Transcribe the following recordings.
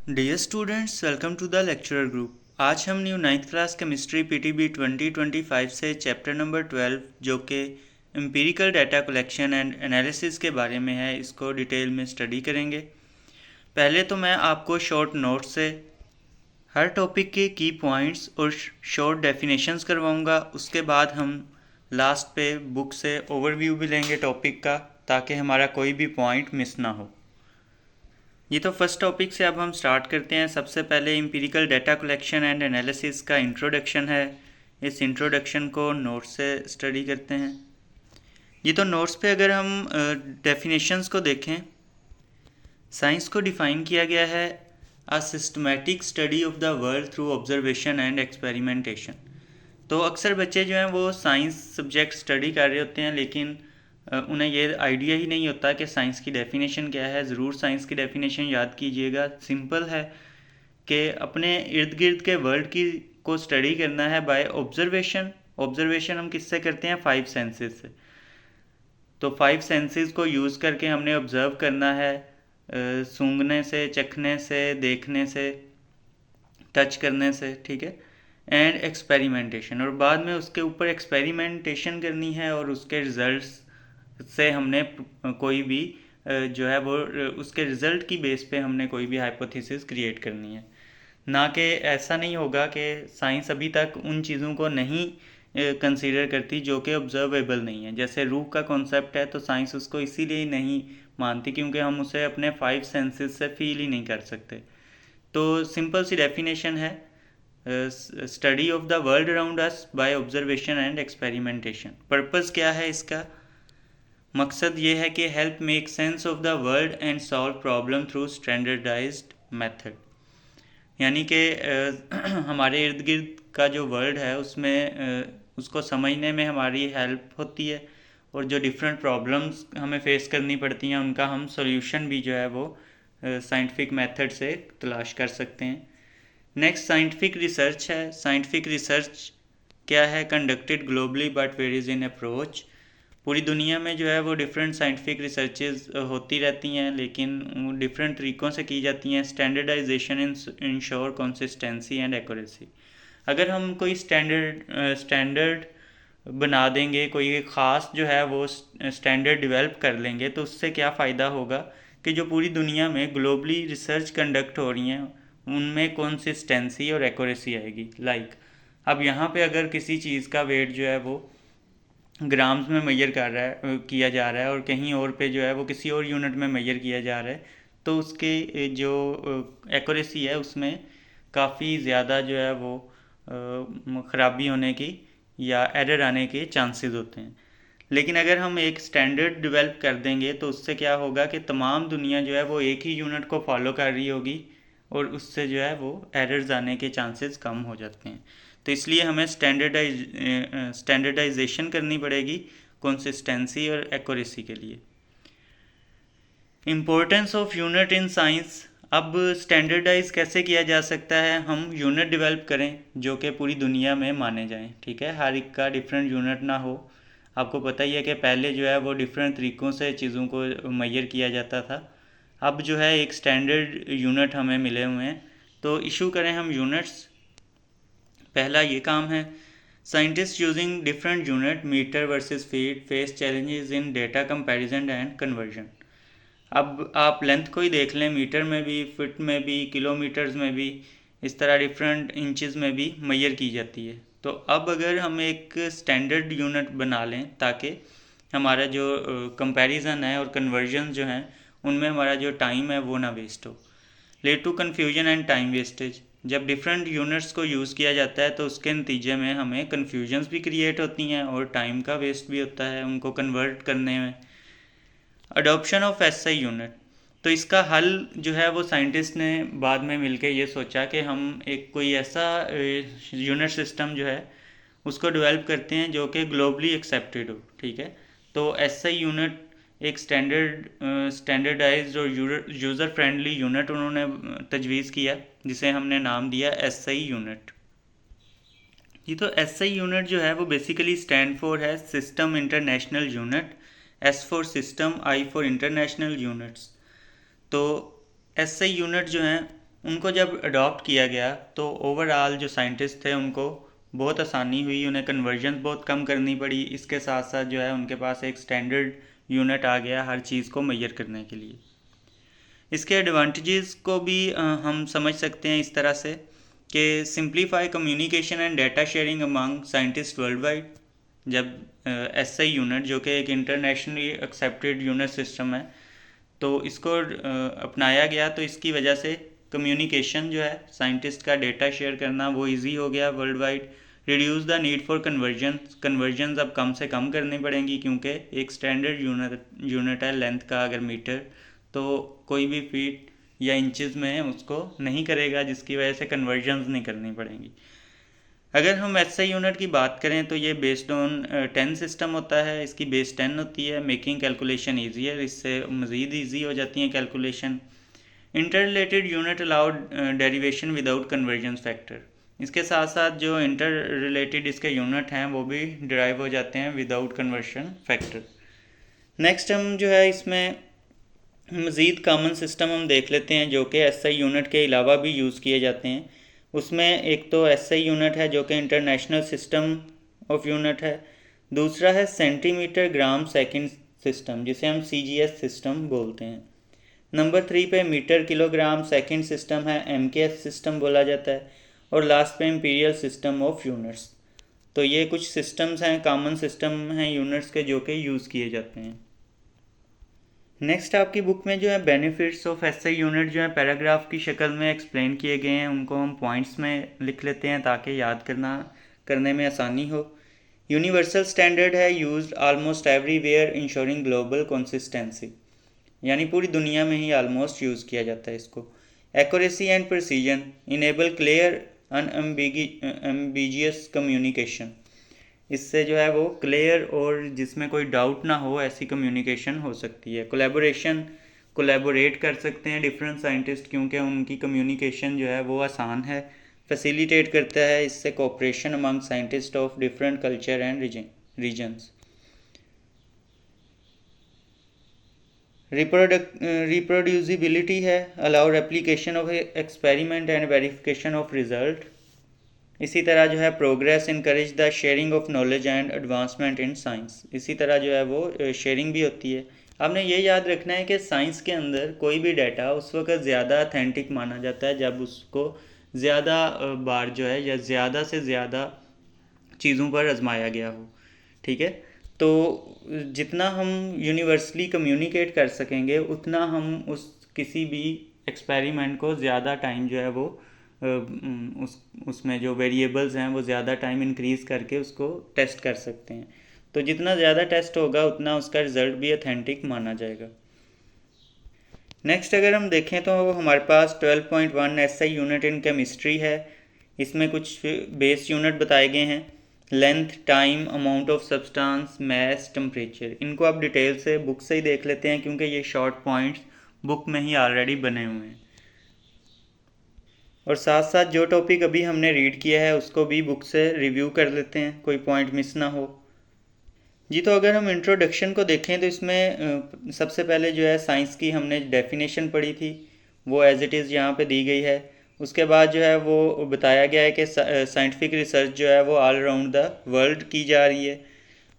Dear students, welcome to the lecturer group. आज हम new 9th class chemistry PTB 2025 से chapter number 12 जो कि empirical data collection and analysis के बारे में है, इसको डिटेल में स्टडी करेंगे। पहले तो मैं आपको शॉर्ट नोट से हर टॉपिक के की पॉइंट्स और शॉर्ट डेफिनेशंस करवाऊंगा। उसके बाद हम लास्ट पे बुक से ओवरव्यू भी लेंगे टॉपिक का, ताकि हमारा कोई भी पॉइंट मिस ना हो। ये तो फर्स्ट टॉपिक से अब हम स्टार्ट करते हैं। सबसे पहले empirical data collection and analysis का इंट्रोडक्शन है। इस इंट्रोडक्शन को नोट्स से स्टडी करते हैं। ये तो नोट्स पे अगर हम डेफिनेशंस को देखें, साइंस को डिफ़ाइन किया गया है a systematic study of the world through observation and experimentation. तो अक्सर बच्चे जो हैं वो साइंस सब्जेक्ट स्टडी कर रहे होते हैं, लेकिन उन्हें ये आइडिया ही नहीं होता कि साइंस की डेफिनेशन क्या है। ज़रूर साइंस की डेफिनेशन याद कीजिएगा। सिंपल है कि अपने इर्द गिर्द के वर्ल्ड की को स्टडी करना है बाय ऑब्जर्वेशन। ऑब्जर्वेशन हम किससे करते हैं? 5 सेंसेस से। तो 5 सेंसेस को यूज़ करके हमने ऑब्ज़र्व करना है, सूंघने से, चखने से, देखने से, टच करने से, ठीक है। एंड एक्सपेरिमेंटेशन, और बाद में उसके ऊपर एक्सपेरिमेंटेशन करनी है और उसके रिजल्ट्स से हमने कोई भी जो है वो उसके रिज़ल्ट की बेस पे हमने कोई भी हाइपोथेसिस क्रिएट करनी है। ना कि ऐसा नहीं होगा कि साइंस अभी तक उन चीज़ों को नहीं कंसीडर करती जो कि ऑब्जर्वेबल नहीं है। जैसे रूह का कॉन्सेप्ट है, तो साइंस उसको इसीलिए नहीं मानती क्योंकि हम उसे अपने 5 सेंसेस से फील ही नहीं कर सकते। तो सिंपल सी डेफिनेशन है, study of the world around us by observation and experimentation. Purpose क्या है इसका? मकसद ये है कि help make sense of the world and solve problem through standardized method. यानी कि हमारे इर्द गिर्द का जो वर्ल्ड है उसमें उसको समझने में हमारी हेल्प होती है, और जो डिफरेंट प्रॉब्लम्स हमें फेस करनी पड़ती हैं उनका हम सॉल्यूशन भी जो है वो साइंटिफिक मेथड से तलाश कर सकते हैं। नेक्स्ट साइंटिफिक रिसर्च है। साइंटिफिक रिसर्च क्या है? Conducted globally but varies in approach. पूरी दुनिया में जो है वो डिफरेंट साइंटिफिक रिसर्चेज होती रहती हैं, लेकिन डिफरेंट तरीक़ों से की जाती हैं। Standardization ensure consistency and accuracy. अगर हम कोई स्टैंडर्ड बना देंगे, कोई एक ख़ास जो है वो स्टैंडर्ड डेवलप कर लेंगे, तो उससे क्या फ़ायदा होगा कि जो पूरी दुनिया में ग्लोबली रिसर्च कंडक्ट हो रही हैं उनमें कंसिस्टेंसी और एक्यूरेसी आएगी। अब यहाँ पे अगर किसी चीज़ का वेट जो है वो ग्राम्स में मेजर कर रहा है किया जा रहा है और कहीं और पे जो है वो किसी और यूनिट में मेजर किया जा रहा है, तो उसके जो एक्यूरेसी है उसमें काफ़ी ज़्यादा जो है वो ख़राबी होने की या एरर आने के चांसेस होते हैं। लेकिन अगर हम एक स्टैंडर्ड डेवलप कर देंगे तो उससे क्या होगा कि तमाम दुनिया जो है वो एक ही यूनिट को फॉलो कर रही होगी, और उससे जो है वो एरर्स आने के चांसेस कम हो जाते हैं। तो इसलिए हमें स्टैंडर्डाइजेशन करनी पड़ेगी कंसिस्टेंसी और एक्यूरेसी के लिए। Importance of unit in science. अब स्टैंडर्डाइज कैसे किया जा सकता है? हम यूनिट डेवलप करें जो कि पूरी दुनिया में माने जाएं, ठीक है। हर एक का डिफरेंट यूनिट ना हो। आपको पता ही है कि पहले जो है वो डिफरेंट तरीक़ों से चीज़ों को मेजर किया जाता था। अब जो है एक स्टैंडर्ड यूनिट हमें मिले हुए हैं, तो इशू करें हम यूनिट्स। पहला ये काम है। Scientist using different unit meter versus feet face challenges in data comparison and conversion. अब आप लेंथ को ही देख लें, मीटर में भी, फिट में भी, किलोमीटर्स में भी, इस तरह डिफरेंट इंचज़ में भी मेजर की जाती है। तो अब अगर हम एक स्टैंडर्ड यूनिट बना लें ताकि हमारा जो कंपैरिजन है और कन्वर्जन जो हैं उनमें हमारा जो टाइम है वो ना वेस्ट हो। Lead to confusion and time wastage. जब डिफरेंट यूनिट्स को यूज़ किया जाता है तो उसके नतीजे में हमें कन्फ्यूजन्स भी क्रिएट होती हैं और टाइम का वेस्ट भी होता है उनको कन्वर्ट करने में। Adoption of SI unit. तो इसका हल जो है वो साइंटिस्ट ने बाद में मिलकर ये सोचा कि हम एक कोई ऐसा यूनिट सिस्टम जो है उसको डेवलप करते हैं जो कि ग्लोबली एक्सेप्टेड हो, ठीक है। तो एसआई यूनिट एक स्टैंडर्डाइज्ड और यूज़र फ्रेंडली यूनिट उन्होंने तजवीज़ किया, जिसे हमने नाम दिया एसआई यूनिट। ये तो एसआई यूनिट जो है वो बेसिकली स्टैंड फॉर है system international unit. S for system, I for international units. तो एसआई यूनिट जो हैं उनको जब अडॉप्ट किया गया तो ओवरऑल जो साइंटिस्ट थे उनको बहुत आसानी हुई, उन्हें कन्वर्जन बहुत कम करनी पड़ी। इसके साथ साथ जो है उनके पास एक स्टैंडर्ड यूनिट आ गया हर चीज़ को मेजर करने के लिए। इसके एडवांटेजेस को भी हम समझ सकते हैं इस तरह से कि simplify communication and data sharing among scientist world wide. जब एसआई यूनिट जो कि एक इंटरनेशनली एक्सेप्टेड यूनिट सिस्टम है, तो इसको अपनाया गया तो इसकी वजह से कम्युनिकेशन जो है साइंटिस्ट का डेटा शेयर करना वो इजी हो गया world wide. Reduce the need for conversion अब कम से कम करनी पड़ेंगी, क्योंकि एक स्टैंडर्ड यूनिट है लेंथ का अगर मीटर, तो कोई भी फीट या इंचज़ में उसको नहीं करेगा, जिसकी वजह से कन्वर्जन नहीं करनी पड़ेंगी। अगर हम एसआई यूनिट की बात करें तो ये बेस्ड ऑन 10 सिस्टम होता है, इसकी बेस 10 होती है। मेकिंग कैलकुलेशन ईजियर, इससे मज़ीद ईजी हो जाती हैं calculation. Inter related unit allowed derivation without conversion factor. इसके साथ साथ जो इंटर रिलेटेड इसके यूनिट हैं वो भी डिराइव हो जाते हैं विदाउट कन्वर्जन फैक्टर। नेक्स्ट हम जो है इसमें मज़ीद कॉमन सिस्टम हम देख लेते हैं जो कि एसआई यूनिट के अलावा भी यूज़ किए जाते हैं। उसमें एक तो एसआई यूनिट है जो कि इंटरनेशनल सिस्टम ऑफ यूनिट है। दूसरा है सेंटीमीटर ग्राम सेकंड सिस्टम, जिसे हम सीजीएस सिस्टम बोलते हैं। नंबर 3 पे मीटर किलोग्राम सेकंड सिस्टम है, एमकेएस सिस्टम बोला जाता है। और लास्ट पे इंपीरियल सिस्टम ऑफ यूनिट्स। तो ये कुछ सिस्टम्स हैं, कॉमन सिस्टम हैं यूनिट्स के जो कि यूज़ किए जाते हैं। नेक्स्ट आपकी बुक में जो है बेनिफिट्स ऑफ एसआई यूनिट जो है पैराग्राफ की शक्ल में एक्सप्लेन किए गए हैं, उनको हम पॉइंट्स में लिख लेते हैं ताकि याद करने में आसानी हो। यूनिवर्सल स्टैंडर्ड है, used almost everywhere ensuring global consistency, यानी पूरी दुनिया में ही ऑलमोस्ट यूज़ किया जाता है इसको। Accuracy and precision enable clear unambiguous communication, इससे जो है वो क्लियर और जिसमें कोई डाउट ना हो ऐसी कम्युनिकेशन हो सकती है। कोलैबोरेट कर सकते हैं डिफरेंट साइंटिस्ट, क्योंकि उनकी कम्युनिकेशन जो है वो आसान है। फैसिलिटेट करता है इससे cooperation among scientist of different culture and regions. Reproducibility है, allow replication of experiment and verification of result. इसी तरह जो है progress encourage the sharing of knowledge and advancement in science, इसी तरह जो है वो शेयरिंग भी होती है। आपने ये याद रखना है कि साइंस के अंदर कोई भी डाटा उस वक्त ज़्यादा अथेंटिक माना जाता है जब उसको ज़्यादा बार जो है या ज़्यादा से ज़्यादा चीज़ों पर आजमाया गया हो। ठीक है, तो जितना हम यूनिवर्सली कम्युनिकेट कर सकेंगे उतना हम उस किसी भी एक्सपेरिमेंट को ज़्यादा टाइम जो है वो उसमें जो वेरिएबल्स हैं वो ज़्यादा टाइम इंक्रीज़ करके उसको टेस्ट कर सकते हैं। तो जितना ज़्यादा टेस्ट होगा उतना उसका रिज़ल्ट भी अथेंटिक माना जाएगा। नेक्स्ट अगर हम देखें तो हमारे पास 12.1 एसआई यूनिट इन केमिस्ट्री है। इसमें कुछ बेस यूनिट बताए गए हैं, length, time, amount of substance, mass, temperature. इनको आप डिटेल से बुक से ही देख लेते हैं क्योंकि ये शॉर्ट पॉइंट्स बुक में ही ऑलरेडी बने हुए हैं। और साथ साथ जो टॉपिक अभी हमने रीड किया है उसको भी बुक से रिव्यू कर लेते हैं, कोई पॉइंट मिस ना हो। जी, तो अगर हम इंट्रोडक्शन को देखें तो इसमें सबसे पहले जो है साइंस की हमने डेफिनेशन पढ़ी थी, वो एज इट इज़ यहाँ पे दी गई है। उसके बाद जो है वो बताया गया है कि साइंटिफिक रिसर्च जो है वो ऑल अराउंड द वर्ल्ड की जा रही है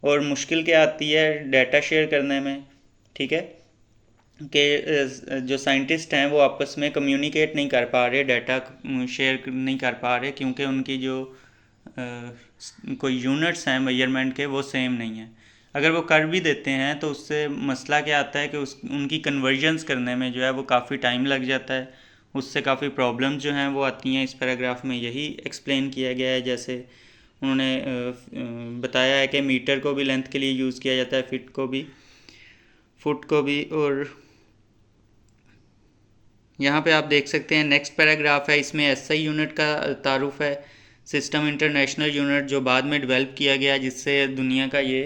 और मुश्किल क्या आती है डाटा शेयर करने में। ठीक है, कि जो साइंटिस्ट हैं वो आपस में कम्युनिकेट नहीं कर पा रहे, डाटा शेयर नहीं कर पा रहे, क्योंकि उनकी जो कोई यूनिट्स हैं मेजरमेंट के वो सेम नहीं है। अगर वो कर भी देते हैं तो उससे मसला क्या आता है कि उनकी कन्वर्जन्स करने में जो है वो काफ़ी टाइम लग जाता है, उससे काफ़ी प्रॉब्लम्स जो हैं वो आती हैं। इस पैराग्राफ में यही एक्सप्लेन किया गया है। जैसे उन्होंने बताया है कि मीटर को भी लेंथ के लिए यूज़ किया जाता है, फिट को भी, फुट को भी। और यहाँ पे आप देख सकते हैं नेक्स्ट पैराग्राफ है, इसमें एसआई यूनिट का तारुफ है, सिस्टम इंटरनेशनल यूनिट जो बाद में डेवलप किया गया जिससे दुनिया का ये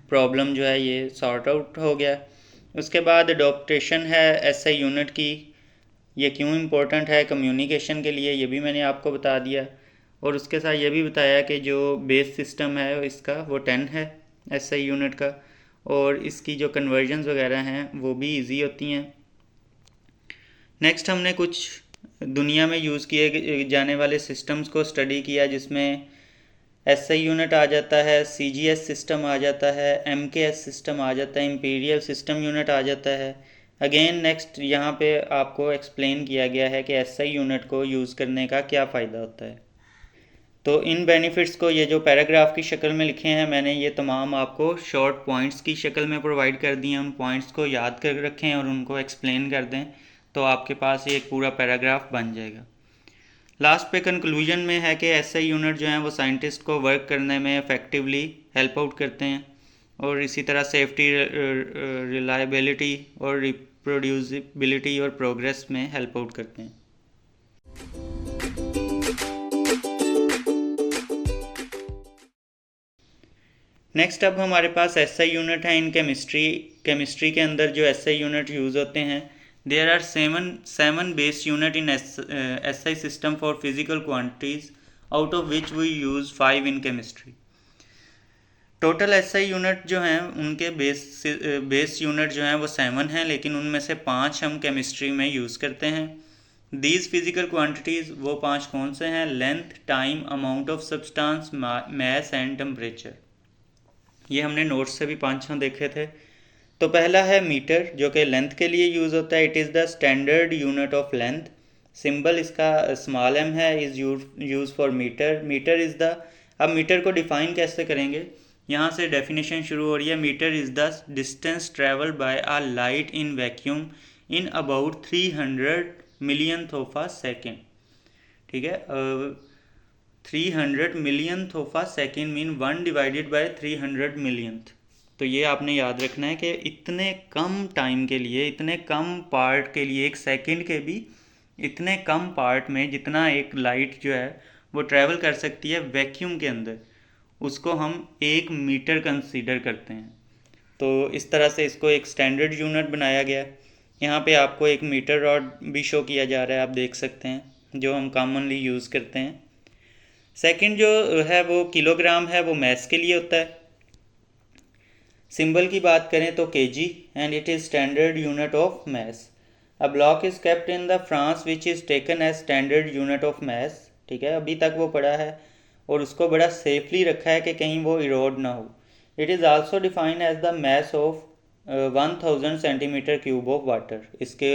प्रॉब्लम जो है ये सॉर्ट आउट हो गया। उसके बाद अडॉप्टेशन है एसआई यूनिट की, ये क्यों इम्पोर्टेंट है कम्युनिकेशन के लिए, ये भी मैंने आपको बता दिया। और उसके साथ ये भी बताया कि जो बेस सिस्टम है इसका वो 10 है एसआई यूनिट का, और इसकी जो कन्वर्जन्स वगैरह हैं वो भी ईजी होती हैं। नेक्स्ट हमने कुछ दुनिया में यूज़ किए जाने वाले सिस्टम्स को स्टडी किया, जिसमें SI यूनिट आ जाता है, CGS सिस्टम आ जाता है, MKS सिस्टम आ जाता है, इम्पीरियल सिस्टम यूनिट आ जाता है। अगेन नेक्स्ट यहाँ पे आपको एक्सप्लेन किया गया है कि SI यूनिट को यूज़ करने का क्या फ़ायदा होता है। तो इन बेनिफिट्स को ये जो पैराग्राफ की शक्ल में लिखे हैं मैंने, ये तमाम आपको शॉर्ट पॉइंट्स की शक्ल में प्रोवाइड कर दिए हैं। उन पॉइंट्स को याद कर रखें और उनको एक्सप्लेन कर दें, तो आपके पास ये एक पूरा पैराग्राफ बन जाएगा। लास्ट पे कंक्लूजन में है कि SI यूनिट जो हैं वो साइंटिस्ट को वर्क करने में इफ़ेक्टिवली हेल्प आउट करते हैं, और इसी तरह सेफ्टी, रिलायबिलिटी और रिप्रोड्यूसिबिलिटी और प्रोग्रेस में हेल्प आउट करते हैं। नेक्स्ट अब हमारे पास SI यूनिट है इन केमिस्ट्री के अंदर जो SI यूनिट यूज़ होते हैं, there are seven base unit in SI system for physical quantities, out of which we use 5 in chemistry. Total SI unit जो हैं उनके बेस यूनिट जो हैं वो 7 हैं, लेकिन उनमें से 5 हम केमिस्ट्री में यूज़ करते हैं। दीज फिजिकल क्वांटिटीज़ वो 5 कौन से हैं? Length, time, amount of substance, mass and temperature. ये हमने नोट्स से भी 5 देखे थे। तो पहला है मीटर, जो कि लेंथ के लिए यूज़ होता है। It is the standard unit of length. Symbol इसका स्मॉल m है, is use for meter. Meter is the, अब मीटर को डिफ़ाइन कैसे करेंगे, यहाँ से डेफिनेशन शुरू हो रही है। Meter is the distance travel by a light in vacuum in about 300 millionth of a second. ठीक है, 300 millionth of a second mean 1 divided by 300 millionth. तो ये आपने याद रखना है कि इतने कम टाइम के लिए, इतने कम पार्ट के लिए, एक सेकंड के भी इतने कम पार्ट में जितना एक लाइट जो है वो ट्रैवल कर सकती है वैक्यूम के अंदर, उसको हम 1 मीटर कंसीडर करते हैं। तो इस तरह से इसको एक स्टैंडर्ड यूनिट बनाया गया। यहाँ पे आपको एक मीटर रॉड भी शो किया जा रहा है, आप देख सकते हैं, जो हम कॉमनली यूज़ करते हैं। सेकंड जो है वो किलोग्राम है, वो मैस के लिए होता है। सिंबल की बात करें तो kg and it is standard unit of mass. A block is kept in the France which is taken as standard unit of mass. ठीक है, अभी तक वो पड़ा है और उसको बड़ा सेफली रखा है कि कहीं वो इरोड ना हो। It is also defined as the mass of 1000 centimeter cube of water. इसके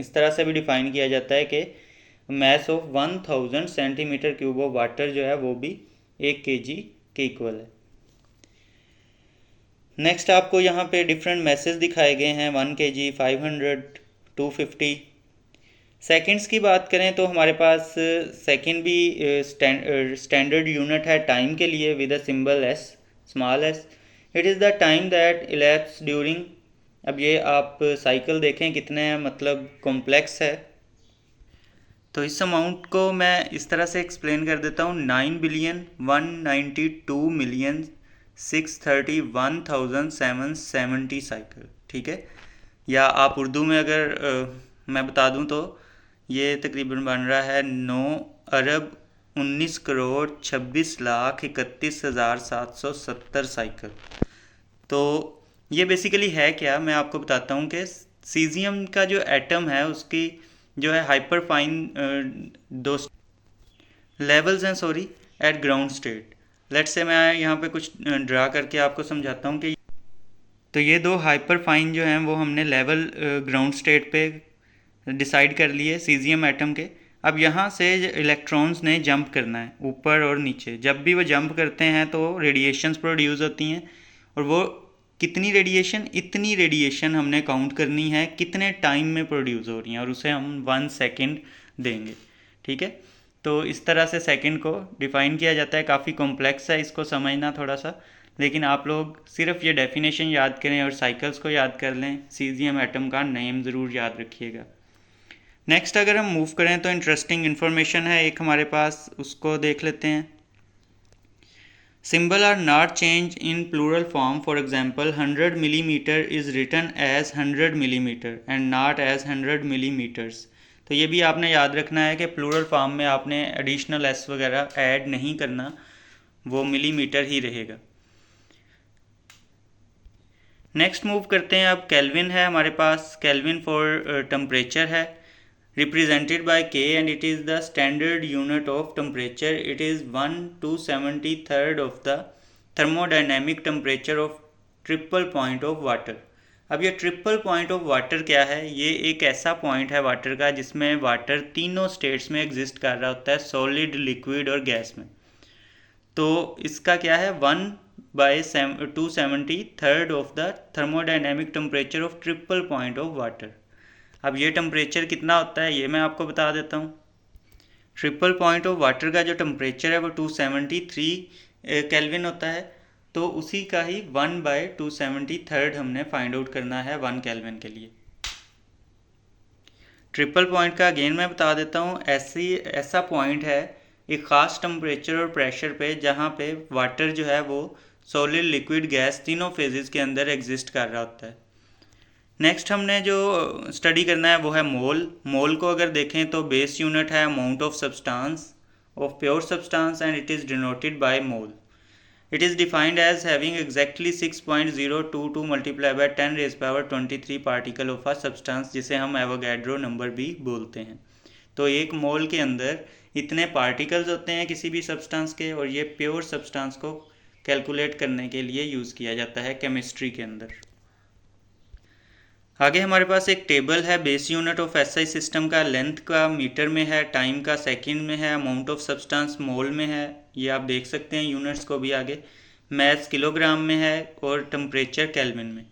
इस तरह से भी डिफ़ाइन किया जाता है कि mess of 1000 centimeter cube of water जो है वो भी 1 kg के इक्वल है। नेक्स्ट आपको यहाँ पे डिफरेंट मैसेज दिखाए गए हैं, 1 kg, 500, 250। सेकंड्स की बात करें तो हमारे पास सेकंड भी स्टैंडर्ड यूनिट है टाइम के लिए, with a symbol s, small s। It is the time that elapse during, अब ये आप साइकिल देखें कितने मतलब कॉम्प्लेक्स है। तो इस अमाउंट को मैं इस तरह से एक्सप्लेन कर देता हूँ, 9,192,631,770 साइकिल। ठीक है, या आप उर्दू में अगर मैं बता दूं तो ये तकरीबन बन रहा है 9,19,26,31,770 साइकिल। तो ये बेसिकली है क्या, मैं आपको बताता हूँ कि सीजियम का जो एटम है उसकी जो है हाइपर फाइन दो लेवल्स हैं, sorry, eight ground state. Let's say मैं यहाँ पे कुछ ड्रा करके आपको समझाता हूँ कि तो ये दो हाइपर फाइन जो हैं वो हमने लेवल ग्राउंड स्टेट पे डिसाइड कर लिए सीजियम एटम के। अब यहाँ से इलेक्ट्रॉन्स ने जंप करना है ऊपर और नीचे। जब भी वो जंप करते हैं तो रेडिएशंस प्रोड्यूस होती हैं, और वो कितनी रेडिएशन, इतनी रेडिएशन हमने काउंट करनी है कितने टाइम में प्रोड्यूस हो रही हैं, और उसे हम 1 सेकेंड देंगे। ठीक है, तो इस तरह से सेकंड को डिफ़ाइन किया जाता है। काफ़ी कॉम्प्लेक्स है, इसको समझना थोड़ा सा, लेकिन आप लोग सिर्फ ये डेफिनेशन याद करें और साइकिल्स को याद कर लें। सीजियम एटम का नेम ज़रूर याद रखिएगा। नेक्स्ट अगर हम मूव करें तो इंटरेस्टिंग इन्फॉर्मेशन है एक हमारे पास, उसको देख लेते हैं। Symbol are not change in plural form. For example 100 millimeter is written as 100 millimeter and not as 100 millimeters. तो ये भी आपने याद रखना है कि प्लूरल फॉर्म में आपने एडिशनल एस वगैरह ऐड नहीं करना, वो मिलीमीटर ही रहेगा। नेक्स्ट मूव करते हैं, अब केल्विन है हमारे पास। केल्विन फॉर टेम्परेचर है। represented by K, and it is the standard unit of temperature. It is 1/273 of the thermodynamic temperature of triple point of water. अब ये ट्रिपल पॉइंट ऑफ वाटर क्या है? ये एक ऐसा पॉइंट है वाटर का जिसमें वाटर तीनों स्टेट्स में एग्जिस्ट कर रहा होता है, सॉलिड, लिक्विड और गैस में। तो इसका क्या है? 1/273 of the thermodynamic temperature of triple point of water. अब ये टेम्परेचर कितना होता है ये मैं आपको बता देता हूँ। ट्रिपल पॉइंट ऑफ वाटर का जो टेम्परेचर है वो 273 केल्विन होता है, तो उसी का ही 1/273 हमने फाइंड आउट करना है 1 केल्विन के लिए। ट्रिपल पॉइंट का अगेन मैं बता देता हूँ। ऐसा पॉइंट है एक ख़ास टेम्परेचर और प्रेशर पे जहाँ पे वाटर जो है वो सॉलिड, लिक्विड, गैस तीनों फेजेस के अंदर एग्जिस्ट कर रहा होता है। नेक्स्ट हमने जो स्टडी करना है वो है मोल। मोल को अगर देखें तो बेस यूनिट है amount of substance, of pure substance, and it is denoted by mole. It is defined as having exactly 6.022 multiplied by 10 raised power 23 particle of a substance, जिसे हम एवोगैड्रो नंबर भी बोलते हैं। तो एक मोल के अंदर इतने पार्टिकल्स होते हैं किसी भी सब्सटेंस के, और ये प्योर सब्सटेंस को कैलकुलेट करने के लिए यूज़ किया जाता है केमिस्ट्री के अंदर। आगे हमारे पास एक टेबल है base unit of SI system का। लेंथ का मीटर में है, टाइम का सेकंड में है, अमाउंट ऑफ सब्सटेंस मोल में है, ये आप देख सकते हैं यूनिट्स को भी आगे। मैथ्स किलोग्राम में है और टेम्परेचर केल्विन में।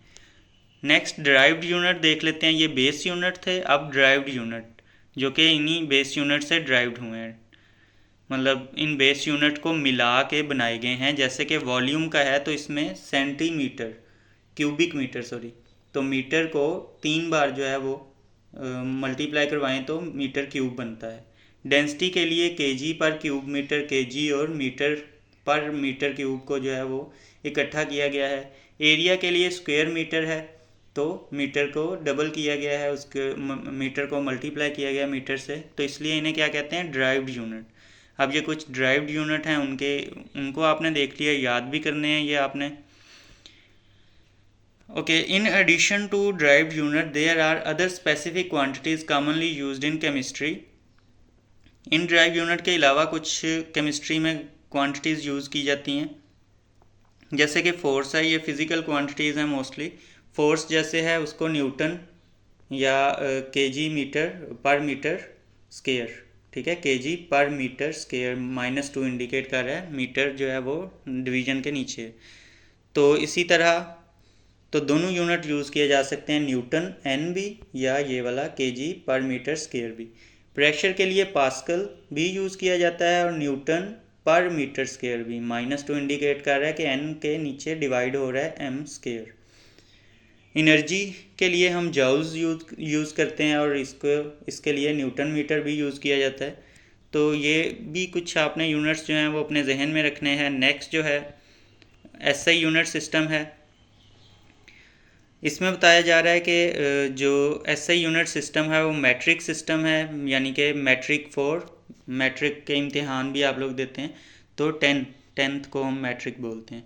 नेक्स्ट डिराइव्ड यूनिट देख लेते हैं। ये बेस यूनिट थे, अब डिराइव्ड यूनिट जो कि इन्हीं बेस यूनिट से डिराइव्ड हुए हैं, मतलब इन बेस यूनिट को मिला के बनाए गए हैं। जैसे कि वॉल्यूम का है तो इसमें सेंटीमीटर, क्यूबिक मीटर सॉरी, तो मीटर को 3 बार जो है वो मल्टीप्लाई करवाएं तो मीटर क्यूब बनता है। डेंसिटी के लिए केजी पर क्यूब मीटर केजी और मीटर पर मीटर क्यूब को जो है वो इकट्ठा किया गया है। एरिया के लिए स्क्वायर मीटर है, तो मीटर को डबल किया गया है, उसके मीटर को मल्टीप्लाई किया गया मीटर से, तो इसलिए इन्हें क्या कहते हैं? Derived unit. अब ये कुछ ड्राइव्ड यूनिट हैं, उनको आपने देख लिया, याद भी करने हैं ये आपने। Okay, in addition to derived unit, there are other specific quantities commonly used in chemistry. In derived unit के अलावा कुछ केमिस्ट्री में क्वांटिटीज़ यूज़ की जाती हैं, जैसे कि फोर्स है, ये फिज़िकल क्वांटिटीज़ हैं मोस्टली। फोर्स जैसे है उसको न्यूटन या केजी मीटर पर मीटर स्क्वायर, ठीक है, केजी पर मीटर स्क्वायर, -2 इंडिकेट कर रहा है, मीटर जो है वो डिवीजन के नीचे है। तो इसी तरह तो दोनों यूनिट यूज़ किए जा सकते हैं, न्यूटन एन भी या ये वाला केजी पर मीटर स्क्वायर भी। प्रेशर के लिए पास्कल भी यूज़ किया जाता है और न्यूटन पर मीटर स्क्वायर भी। -2 इंडिकेट कर रहा है कि एन के नीचे डिवाइड हो रहा है एम स्क्वायर। एनर्जी के लिए हम जाउल्स यूज़ करते हैं और इसके लिए न्यूटन मीटर भी यूज़ किया जाता है। तो ये भी कुछ आपने यूनिट्स जो हैं वो अपने जहन में रखने हैं। नेक्स्ट जो है एसआई यूनिट सिस्टम है। इसमें बताया जा रहा है कि जो एसआई यूनिट सिस्टम है वो मैट्रिक सिस्टम है, यानी कि मैट्रिक के इम्तिहान भी आप लोग देते हैं, तो टेंथ को हम मैट्रिक बोलते हैं।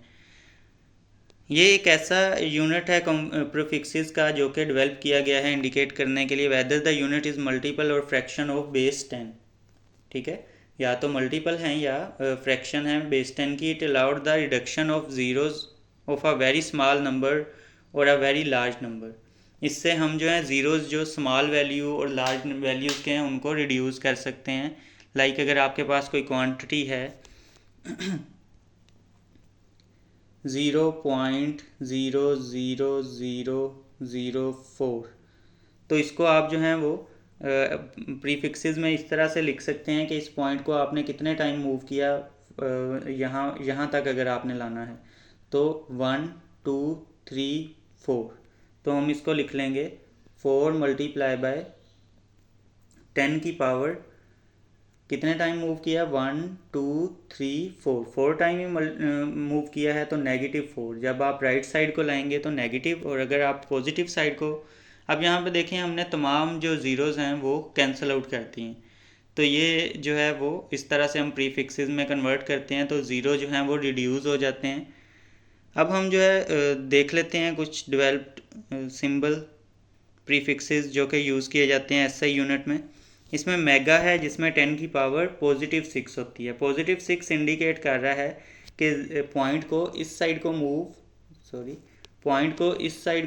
ये एक ऐसा यूनिट है प्रीफिक्सेस का जो कि डेवलप किया गया है इंडिकेट करने के लिए whether the unit is multiple और फ्रैक्शन ऑफ बेस 10, ठीक है, या तो मल्टीपल हैं या फ्रैक्शन है बेस 10 की। It allowed the reduction of zeros of a very small number और अ वेरी लार्ज नंबर। इससे हम जो है ज़ीरोज़ जो स्मॉल वैल्यू और लार्ज वैल्यूज़ के हैं उनको रिड्यूस कर सकते हैं। लाइक अगर आपके पास कोई क्वांटिटी है 0.00004, तो इसको आप जो हैं वो प्रीफिक्सेस में इस तरह से लिख सकते हैं कि इस पॉइंट को आपने कितने टाइम मूव किया, यहाँ तक अगर आपने लाना है तो 1 2 3 4, तो हम इसको लिख लेंगे 4 मल्टीप्लाई बाय 10 की पावर कितने टाइम मूव किया, 1 2 3 4 टाइम ही मूव किया है तो -4। जब आप राइट साइड को लाएंगे तो नेगेटिव, और अगर आप पॉजिटिव साइड को, अब यहाँ पे देखें हमने तमाम जो ज़ीरोज़ हैं वो कैंसिल आउट करती हैं, तो ये जो है वो इस तरह से हम प्रीफिक्सेस में कन्वर्ट करते हैं, तो ज़ीरो जो हैं वो रिड्यूस हो जाते हैं। अब हम जो है देख लेते हैं कुछ डेवलप्ड सिंबल प्रीफिक्सेस जो कि यूज़ किए जाते हैं एसआई यूनिट में। इसमें मेगा है जिसमें 10 की पावर पॉजिटिव 6 होती है। पॉजिटिव 6 इंडिकेट कर रहा है कि पॉइंट को इस साइड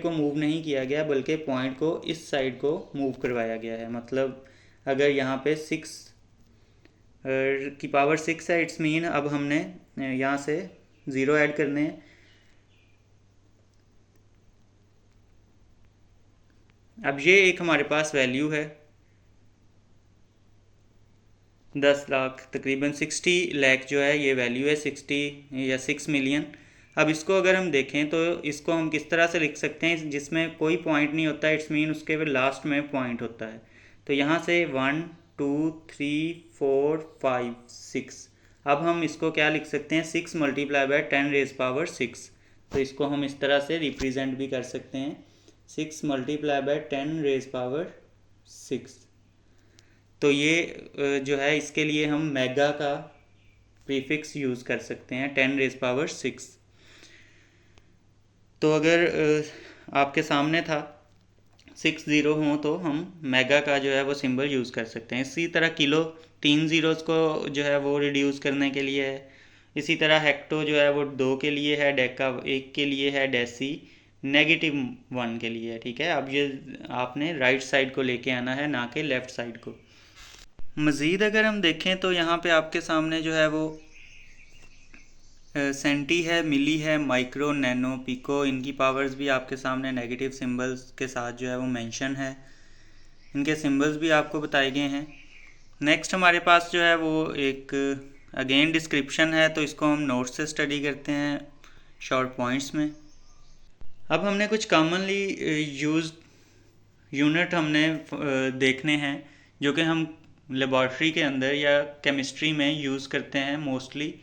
को मूव नहीं किया गया, बल्कि पॉइंट को इस साइड को मूव करवाया गया है। मतलब अगर यहाँ पे 6 की पावर 6 है, इट्स मीन अब हमने यहाँ से 0 ऐड करने हैं। अब ये एक हमारे पास वैल्यू है 10 लाख, तकरीबन 60 लाख जो है ये वैल्यू है, 60 या 6 मिलियन। अब इसको अगर हम देखें तो इसको हम किस तरह से लिख सकते हैं, जिसमें कोई पॉइंट नहीं होता, इट्स मीन उसके लास्ट में पॉइंट होता है। तो यहाँ से 1 2 3 4 5 6, अब हम इसको क्या लिख सकते हैं, 6 मल्टीप्लाई बाय 10 रेज पावर 6। तो इसको हम इस तरह से रिप्रेजेंट भी कर सकते हैं, 6 मल्टीप्लाई बाय 10 रेज पावर 6। तो ये जो है इसके लिए हम मेगा का प्रीफिक्स यूज़ कर सकते हैं, 10 रेज पावर 6। तो अगर आपके सामने था 6 ज़ीरो हों तो हम मेगा का जो है वो सिंबल यूज़ कर सकते हैं। इसी तरह किलो 3 ज़ीरोज़ को जो है वो रिड्यूस करने के लिए है। इसी तरह हेक्टो जो है वो 2 के लिए है, डेका 1 के लिए है, डेसी -1 के लिए है। ठीक है, अब ये आपने राइट साइड को लेके आना है, ना कि लेफ़्ट साइड को। मज़ीद अगर हम देखें तो यहाँ पे आपके सामने जो है वो सेंटी है, मिली है, माइक्रो, नैनो, पिको, इनकी पावर्स भी आपके सामने नेगेटिव सिंबल्स के साथ जो है वो मेंशन है। इनके सिंबल्स भी आपको बताए गए हैं। नेक्स्ट हमारे पास जो है वो एक अगेन डिस्क्रिप्शन है, तो इसको हम नोट्स से स्टडी करते हैं शॉर्ट पॉइंट्स में। अब हमने कुछ कॉमनली यूज यूनिट हमने देखने हैं जो कि हम लेबॉर्ट्री के अंदर या केमिस्ट्री में यूज़ करते हैं mostly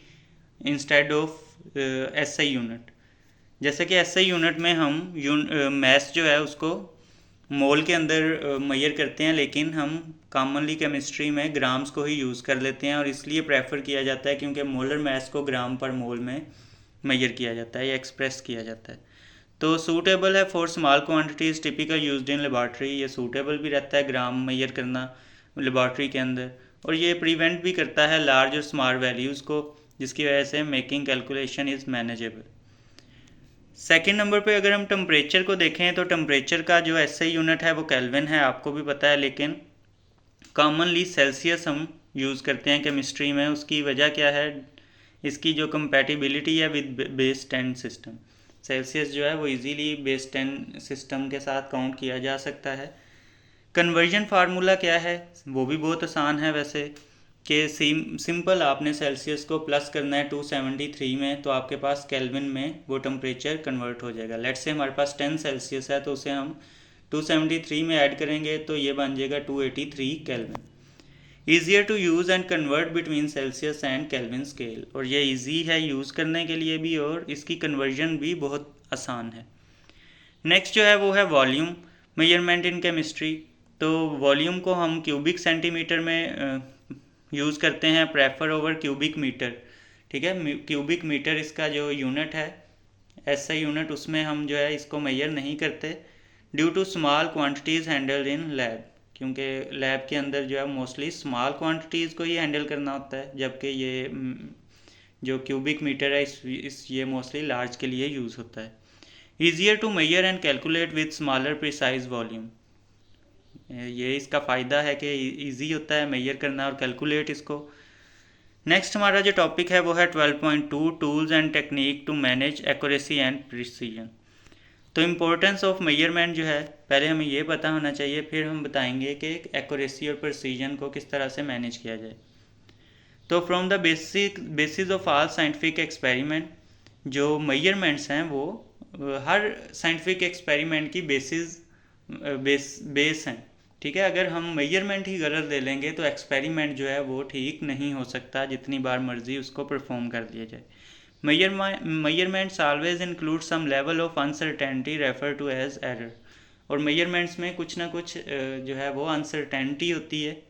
instead of SI unit. जैसे कि एसआई यूनिट में हम मैथ जो है उसको मोल के अंदर मेजर करते हैं, लेकिन हम कॉमनली केमिस्ट्री में ग्राम्स को ही यूज़ कर लेते हैं, और इसलिए प्रेफर किया जाता है क्योंकि मोलर मैथ को ग्राम पर मोल में मेजर किया जाता है या एक्सप्रेस किया जाता है। तो सूटेबल है for small quantities typical used in laboratory. ये सूटेबल भी रहता है ग्राम मेजर करना लेबॉर्ट्री के अंदर, और ये प्रिवेंट भी करता है लार्ज और स्मॉल वैल्यूज़ को, जिसकी वजह से making calculation is manageable. Second number पे अगर हम टेम्परेचर को देखें तो टेम्परेचर का जो एसआई यूनिट है वो केल्विन है, आपको भी पता है, लेकिन कॉमनली सेल्सियस हम यूज़ करते हैं केमिस्ट्री में। उसकी वजह क्या है, इसकी जो कंपैटिबिलिटी है विद बेस 10 सिस्टम। सेल्सियस जो है वो इजीली बेस 10 सिस्टम के साथ काउंट किया जा सकता है। कन्वर्जन फार्मूला क्या है, वो भी बहुत आसान है वैसे, कि सिंपल आपने सेल्सियस को प्लस करना है 273 में, तो आपके पास केल्विन में वो टेम्परेचर कन्वर्ट हो जाएगा। लेट्स से हमारे पास 10 सेल्सियस है, तो उसे हम 273 में ऐड करेंगे तो ये बन जाएगा 283 kelvin. Easier to use and convert between celsius and kelvin scale, और ये ईजी है यूज़ करने के लिए भी, और इसकी कन्वर्जन भी बहुत आसान है। नेक्स्ट जो है वो है वॉल्यूम मेजरमेंट इन केमिस्ट्री। तो वॉल्यूम को हम क्यूबिक सेंटीमीटर में यूज़ करते हैं, प्रेफर ओवर क्यूबिक मीटर। ठीक है, क्यूबिक मीटर इसका जो यूनिट है एसआई यूनिट, उसमें हम जो है इसको मेजर नहीं करते due to small quantities handled in lab, क्योंकि लैब के अंदर जो है मोस्टली स्मॉल क्वांटिटीज़ को ही हैंडल करना होता है, जबकि ये जो क्यूबिक मीटर है ये मोस्टली लार्ज के लिए यूज़ होता है। Easier to measure and calculate with smaller precise volume, ये इसका फ़ायदा है कि इजी होता है मेजर करना और कैलकुलेट इसको। नेक्स्ट हमारा जो टॉपिक है वो है 12.2 tools and technique to manage accuracy and precision. तो इम्पोर्टेंस ऑफ मेजरमेंट जो है पहले हमें ये पता होना चाहिए, फिर हम बताएंगे कि एक्यूरेसी और प्रिसीजन को किस तरह से मैनेज किया जाए। तो from the basis of all scientific experiment, जो मेजरमेंट्स हैं वो हर साइंटिफिक एक्सपेरिमेंट की बेस हैं। ठीक है, अगर हम मेजरमेंट ही गलत ले लेंगे तो एक्सपेरिमेंट जो है वो ठीक नहीं हो सकता, जितनी बार मर्जी उसको परफॉर्म कर दिया जाए। Measurements always include some level of uncertainty refer to as error, और मेजरमेंट्स में कुछ ना कुछ जो है वो अनसर्टेनिटी होती है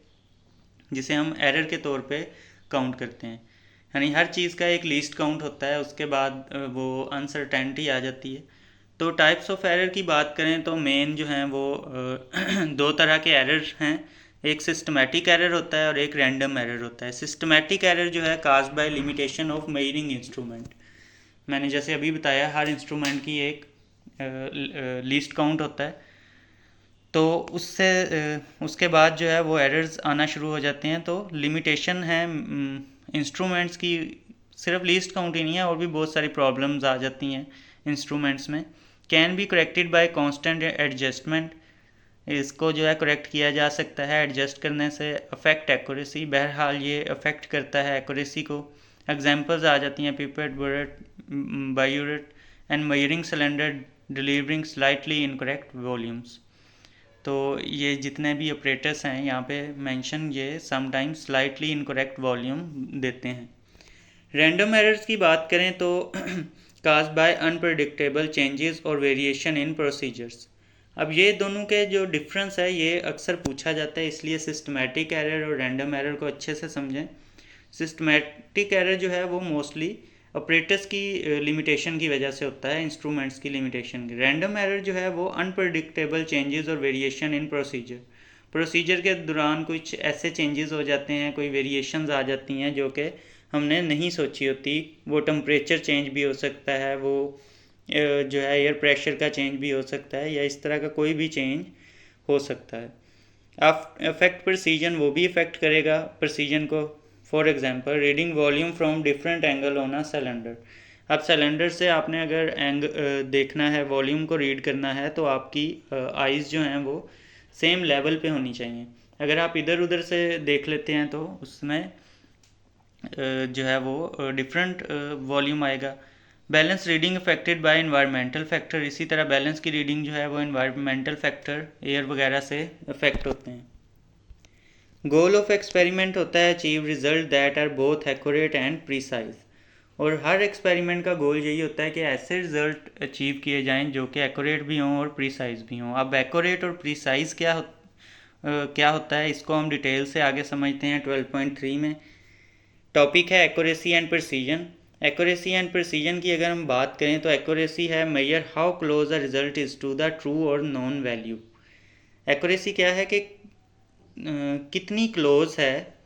जिसे हम एरर के तौर पे काउंट करते हैं। यानी हर चीज़ का एक लीस्ट काउंट होता है, उसके बाद वो अनसर्टेनिटी आ जाती है। तो टाइप्स ऑफ एरर की बात करें तो मेन जो हैं वो दो तरह के एरर हैं। एक सिस्टमैटिक एरर होता है और एक रैंडम एरर होता है। सिस्टमैटिक एरर जो है caused by limitation of measuring instrument. मैंने जैसे अभी बताया हर इंस्ट्रूमेंट की एक लीस्ट काउंट होता है, तो उसके बाद जो है वो एरर्स आना शुरू हो जाते हैं। तो लिमिटेशन है इंस्ट्रूमेंट्स की, सिर्फ लीस्ट काउंट ही नहीं है और भी बहुत सारी प्रॉब्लम्स आ जाती हैं इंस्ट्रूमेंट्स में। Can be corrected bye constant adjustment, इसको जो है करेक्ट किया जा सकता है एडजस्ट करने से। अफेक्ट एक्यूरेसी, बहरहाल ये अफेक्ट करता है एक्यूरेसी को। एग्जांपल्स आ जाती हैं pipette, burette, burette and measuring cylinder delivering slightly incorrect volumes. तो ये जितने भी ऑपरेटर्स हैं यहाँ पे मेंशन ये समटाइम्स स्लाइटली इनकरेक्ट वॉल्यूम देते हैं। रैंडम एरर्स की बात करें तो काज्ड बाय अनप्रेडिक्टेबल चेंजेस और वेरिएशन इन प्रोसीजर्स। अब ये दोनों के जो डिफरेंस है ये अक्सर पूछा जाता है, इसलिए सिस्टमैटिक एरर और रैंडम एरर को अच्छे से समझें। सिस्टमैटिक एरर जो है वो मोस्टली ऑपरेटर्स की लिमिटेशन की वजह से होता है, इंस्ट्रूमेंट्स की लिमिटेशन की। रैंडम एरर जो है वो अनप्रेडिक्टेबल चेंजेस और वेरिएशन इन प्रोसीजर के दौरान कुछ ऐसे चेंजेस हो जाते हैं, कोई वेरिएशंस आ जाती हैं जो कि हमने नहीं सोची होती। वो टेम्परेचर चेंज भी हो सकता है, वो जो है एयर प्रेशर का चेंज भी हो सकता है, या इस तरह का कोई भी चेंज हो सकता है। अफेक्ट प्रिसीजन, वो भी इफेक्ट करेगा प्रिसीजन को। For example reading volume from different angle on a cylinder. अब सिलेंडर से आपने अगर देखना है, वॉल्यूम को रीड करना है, तो आपकी आइज़ जो हैं वो सेम लेवल पे होनी चाहिए। अगर आप इधर उधर से देख लेते हैं तो उसमें जो है वो डिफरेंट वॉल्यूम आएगा। Balance reading affected by environmental factor, इसी तरह बैलेंस की रीडिंग जो है वो इन्वायरमेंटल फैक्टर एयर वगैरह से अफेक्ट होते हैं। गोल ऑफ एक्सपेरिमेंट होता है achieve result that are both accurate and precise, और हर एक्सपेरिमेंट का गोल यही होता है कि ऐसे रिजल्ट अचीव किए जाएं जो कि एक्यूरेट भी हों और प्रीसाइज भी हों। अब एक्यूरेट और प्रीसाइज क्या होता है इसको हम डिटेल से आगे समझते हैं 12.3 में। टॉपिक है accuracy and precision. Accuracy and precision की अगर हम बात करें तो एक्यूरेसी है measure how close a result is to the true और नॉन वैल्यू। एक्यूरेसी क्या है कि कितनी क्लोज है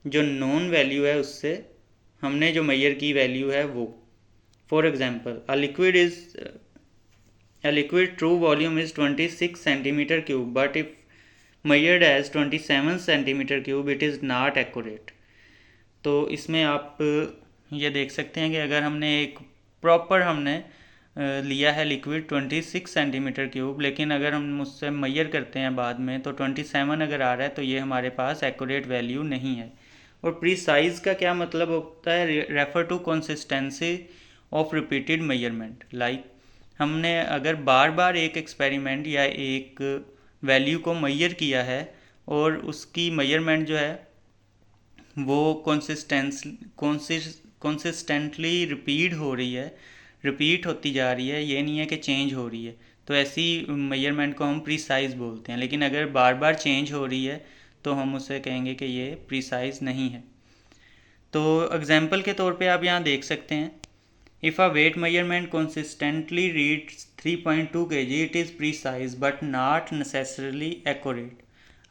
जो नॉन वैल्यू है उससे हमने जो मेजर की वैल्यू है वो। For example a liquid true volume is 26 centimetre cube but if measured as 27 centimetre cube it is not accurate. तो इसमें आप ये देख सकते हैं कि अगर हमने एक प्रॉपर लिया है लिक्विड 26 सेंटीमीटर क्यूब, लेकिन अगर हम उससे मेजर करते हैं बाद में तो 27 अगर आ रहा है तो ये हमारे पास एक्यूरेट वैल्यू नहीं है। और प्रीसाइज का क्या मतलब होता है? Refer to consistency of repeated measurement. Like हमने अगर बार बार एक एक्सपेरिमेंट या एक वैल्यू को मेजर किया है और उसकी मेजरमेंट जो है वो कंसिस्टेंटली रिपीट होती जा रही है, ये नहीं है कि चेंज हो रही है, तो ऐसी मेजरमेंट को हम प्रीसाइज बोलते हैं। लेकिन अगर बार बार चेंज हो रही है तो हम उसे कहेंगे कि ये प्रीसाइज नहीं है। तो एग्जांपल के तौर पे आप यहाँ देख सकते हैं, if a weight measurement consistently reads 3.2 kg it is precise but not necessarily accurate.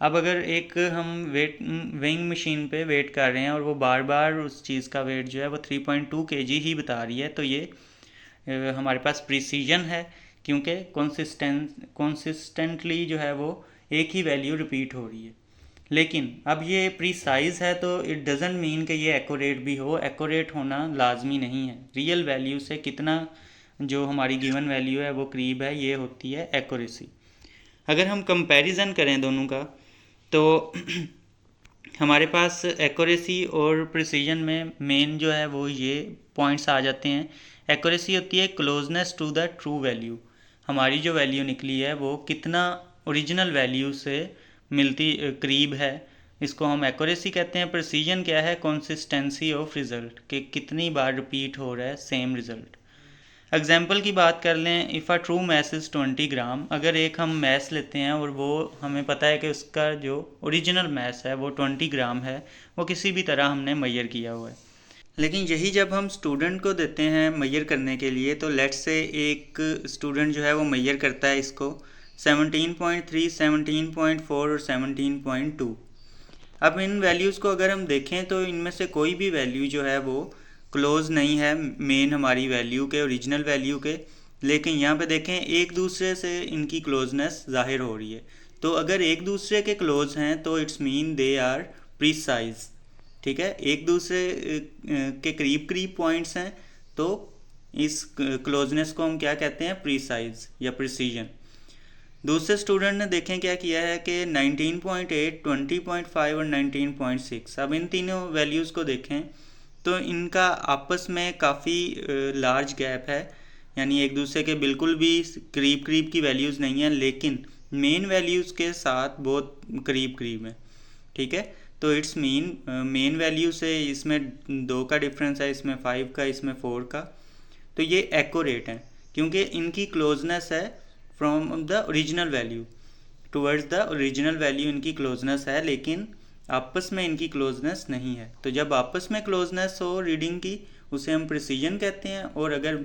अब अगर एक हम वेइंग मशीन पे वेट कर रहे हैं और वो बार बार उस चीज़ का वेट जो है वो 3.2 kg ही बता रही है, तो ये हमारे पास प्रिसीजन है, क्योंकि कंसिस्टेंटली जो है वो एक ही वैल्यू रिपीट हो रही है। लेकिन अब ये प्रीसाइज है तो इट डजेंट मीन कि ये एक्यूरेट भी हो। एक्यूरेट होना लाजमी नहीं है। रियल वैल्यू से कितना जो हमारी गिवन वैल्यू है वो करीब है, ये होती है एक्यूरेसी। अगर हम कंपैरिजन करें दोनों का तो हमारे पास एक्यूरेसी और प्रिसीजन में मेन जो है वो ये पॉइंट्स आ जाते हैं। एक्यूरेसी होती है closeness to the true value, हमारी जो वैल्यू निकली है वो कितना ओरिजिनल वैल्यू से मिलती करीब है, इसको हम एक्यूरेसी कहते हैं। प्रिसीजन क्या है? कंसिस्टेंसी ऑफ रिज़ल्ट, कि कितनी बार रिपीट हो रहा है सेम रिज़ल्ट। एग्जाम्पल की बात कर लें, if a true mass is 20 gram. अगर एक हम मैस लेते हैं और वो हमें पता है कि उसका जो ओरिजिनल मैस है वो 20 ग्राम है, वो किसी भी तरह हमने मेजर किया हुआ है। लेकिन यही जब हम स्टूडेंट को देते हैं मेजर करने के लिए, तो लेट्स से एक स्टूडेंट जो है वो मेजर करता है इसको 17.3, 17.4 और 17.2। अब इन वैल्यूज़ को अगर हम देखें तो इनमें से कोई भी वैल्यू जो है वो क्लोज नहीं है मेन हमारी वैल्यू के, ओरिजिनल वैल्यू के, लेकिन यहाँ पे देखें एक दूसरे से इनकी क्लोजनेस जाहिर हो रही है। तो अगर एक दूसरे के क्लोज हैं तो it's mean they are precise. ठीक है, एक दूसरे के करीब करीब पॉइंट्स हैं तो इस क्लोजनेस को हम क्या कहते हैं, प्रीसाइज या प्रिसीजन। दूसरे स्टूडेंट ने देखें क्या किया है कि 19.8, 20.5 और 19.6। अब इन तीनों वैल्यूज़ को देखें तो इनका आपस में काफ़ी लार्ज गैप है, यानी एक दूसरे के बिल्कुल भी करीब करीब की वैल्यूज़ नहीं है, लेकिन मेन वैल्यूज़ के साथ बहुत करीब करीब है। ठीक है, तो इट्स मीन मेन वैल्यू से इसमें 2 का डिफरेंस है, इसमें 5 का, इसमें 4 का। तो ये एक्यूरेट हैं क्योंकि इनकी क्लोजनेस है from the original value towards the original value, इनकी क्लोजनेस है, लेकिन आपस में इनकी क्लोजनेस नहीं है। तो जब आपस में क्लोजनेस हो रीडिंग की उसे हम प्रिसीजन कहते हैं, और अगर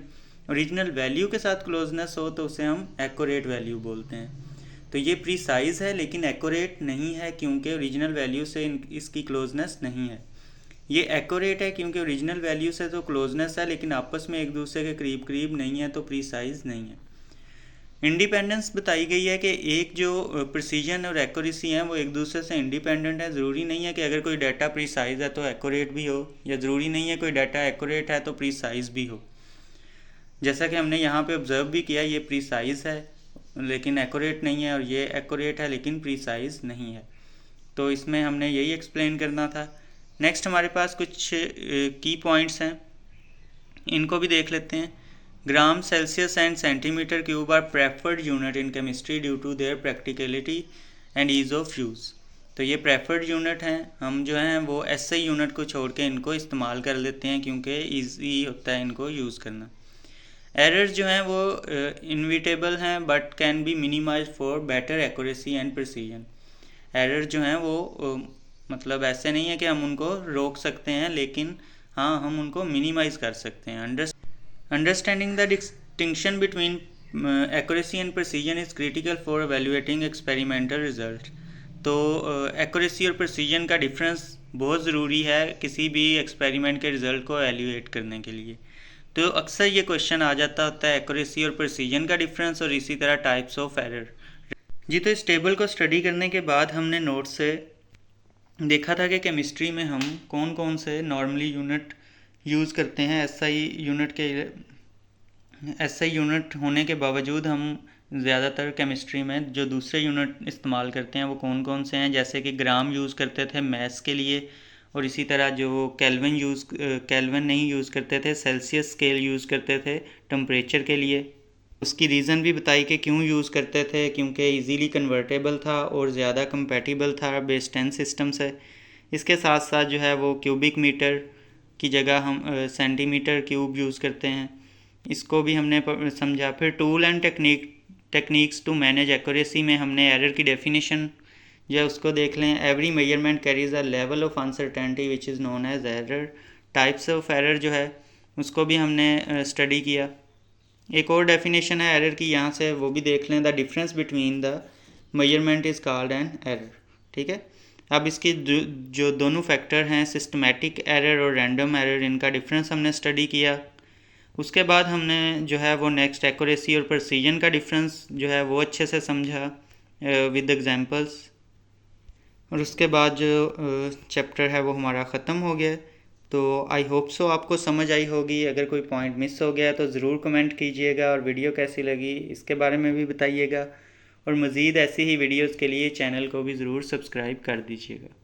ओरिजिनल वैल्यू के साथ क्लोजनेस हो तो उसे हम एक्यूरेट वैल्यू बोलते हैं। तो ये प्रीसाइज है लेकिन एक्यूरेट नहीं है क्योंकि ओरिजिनल वैल्यू से इसकी क्लोजनेस नहीं है। ये एक्यूरेट है क्योंकि ओरिजिनल वैल्यू से तो क्लोजनेस है लेकिन आपस में एक दूसरे के करीब करीब नहीं है, तो प्रीसाइज नहीं है। इंडिपेंडेंस बताई गई है कि एक जो प्रिसीजन और एक्यूरेसी हैं वो एक दूसरे से इंडिपेंडेंट है। ज़रूरी नहीं है कि अगर कोई डाटा प्रीसाइज है तो एक्यूरेट भी हो, या ज़रूरी नहीं है कोई डाटा एक्यूरेट है तो प्रीसाइज भी हो। जैसा कि हमने यहाँ पे ऑब्जर्व भी किया, ये प्रीसाइज है लेकिन एक्यूरेट नहीं है, और ये एक्यूरेट है लेकिन प्रीसाइज नहीं है। तो इसमें हमने यही एक्सप्लेन करना था। नेक्स्ट हमारे पास कुछ की पॉइंट्स हैं, इनको भी देख लेते हैं। Gram, Celsius and centimetre cube are preferred unit in chemistry due to their practicality and ease of use. तो ये प्रेफर्ड यूनिट हैं, हम जो हैं वो एसआई यूनिट को छोड़ के इनको इस्तेमाल कर लेते हैं क्योंकि ईजी होता है इनको यूज़ करना। एरर्स जो हैं वो इनविटेबल हैं but can be minimize for better accuracy and precision. Error जो हैं वो मतलब ऐसे नहीं है कि हम उनको रोक सकते हैं, लेकिन हाँ हम उनको मिनिमाइज कर सकते हैं। Understanding the distinction between accuracy and precision is critical for evaluating experimental result. तो एक्यूरेसी और प्रिसीजन का डिफरेंस बहुत ज़रूरी है किसी भी एक्सपेरिमेंट के रिज़ल्ट को एवेल्युएट करने के लिए। तो अक्सर ये क्वेश्चन आ जाता होता है एक्यूरेसी और प्रिसीजन का डिफरेंस, और इसी तरह टाइप्स ऑफ एरर। जी, तो इस टेबल को स्टडी करने के बाद हमने नोट से देखा था कि केमिस्ट्री में हम कौन कौन से नॉर्मली यूनिट यूज़ करते हैं। एसआई यूनिट होने के बावजूद हम ज़्यादातर केमिस्ट्री में जो दूसरे यूनिट इस्तेमाल करते हैं वो कौन कौन से हैं, जैसे कि ग्राम यूज़ करते थे मैथ्स के लिए, और इसी तरह जो केल्विन नहीं यूज़ करते थे, सेल्सियस स्केल यूज़ करते थे टेम्परेचर के लिए। उसकी रीज़न भी बताई कि क्यों यूज़ करते थे, क्योंकि इजीली कन्वर्टेबल था और ज़्यादा कंपैटिबल था बेस 10 सिस्टम से। इसके साथ साथ जो है वो क्यूबिक मीटर की जगह हम सेंटीमीटर क्यूब यूज़ करते हैं, इसको भी हमने समझा। फिर tool and techniques to manage accuracy में हमने एरर की डेफिनेशन जो उसको देख लें। Every measurement carries a level of uncertainty which is known as error. Types of error जो है उसको भी हमने स्टडी किया। एक और डेफिनेशन है एरर की, यहाँ से वो भी देख लें। The difference between the measurement is called an error. ठीक है, अब इसकी जो दोनों फैक्टर हैं सिस्टमेटिक एरर और रैंडम एरर, इनका डिफरेंस हमने स्टडी किया। उसके बाद हमने जो है वो नेक्स्ट एक्यूरेसी और प्रिसीजन का डिफरेंस जो है वो अच्छे से समझा विद एग्जांपल्स, और उसके बाद जो चैप्टर है वो हमारा ख़त्म हो गया। तो आई होप सो आपको समझ आई होगी। अगर कोई पॉइंट मिस हो गया तो ज़रूर कमेंट कीजिएगा, और वीडियो कैसी लगी इसके बारे में भी बताइएगा, और मज़ीद ऐसी ही वीडियोज़ के लिए चैनल को भी ज़रूर सब्सक्राइब कर दीजिएगा।